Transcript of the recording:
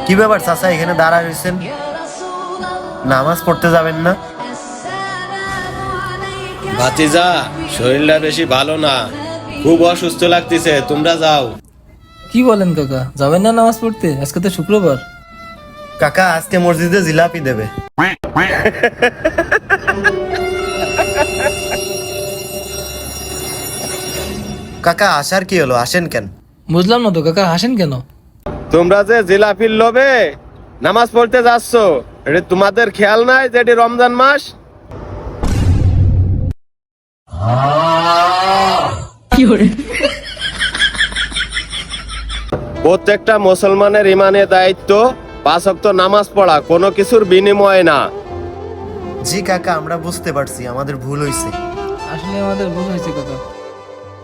কি ব্যাপার চাচা, এখানে দাঁড়ায় রয়েছেন, নামাজ পড়তে যাবেন না? ভাতিজা, শরীরটা বেশি ভালো না, খুব অসুস্থ লাগতেছে, তোমরা যাও। কি বলেন কাকা, যাবেন না নামাজ পড়তে? আজকে তো শুক্রবার। কাকা আজকে মসজিদে জিলাপি দেবে। কাকা আসার কি হলো, আসেন কেন? বুঝলাম না তো কাকা, হাসেন কেন? তোমরা যে জিলাপির লোভে নামাজ পড়তে যাচ্ছ, এটা তোমাদের খেয়াল নাই যে এটি রমজান মাস? প্রত্যেকটা মুসলমানের ইমানের দায়িত্ব 5 ওয়াক্ত নামাজ পড়া, কোনো কিছুর বিনিময়ে না। জি কাকা, আমরা বুঝতে পারছি, আমাদের ভুল হয়েছে। আসলে আমাদের ভুল হয়েছে কাকা।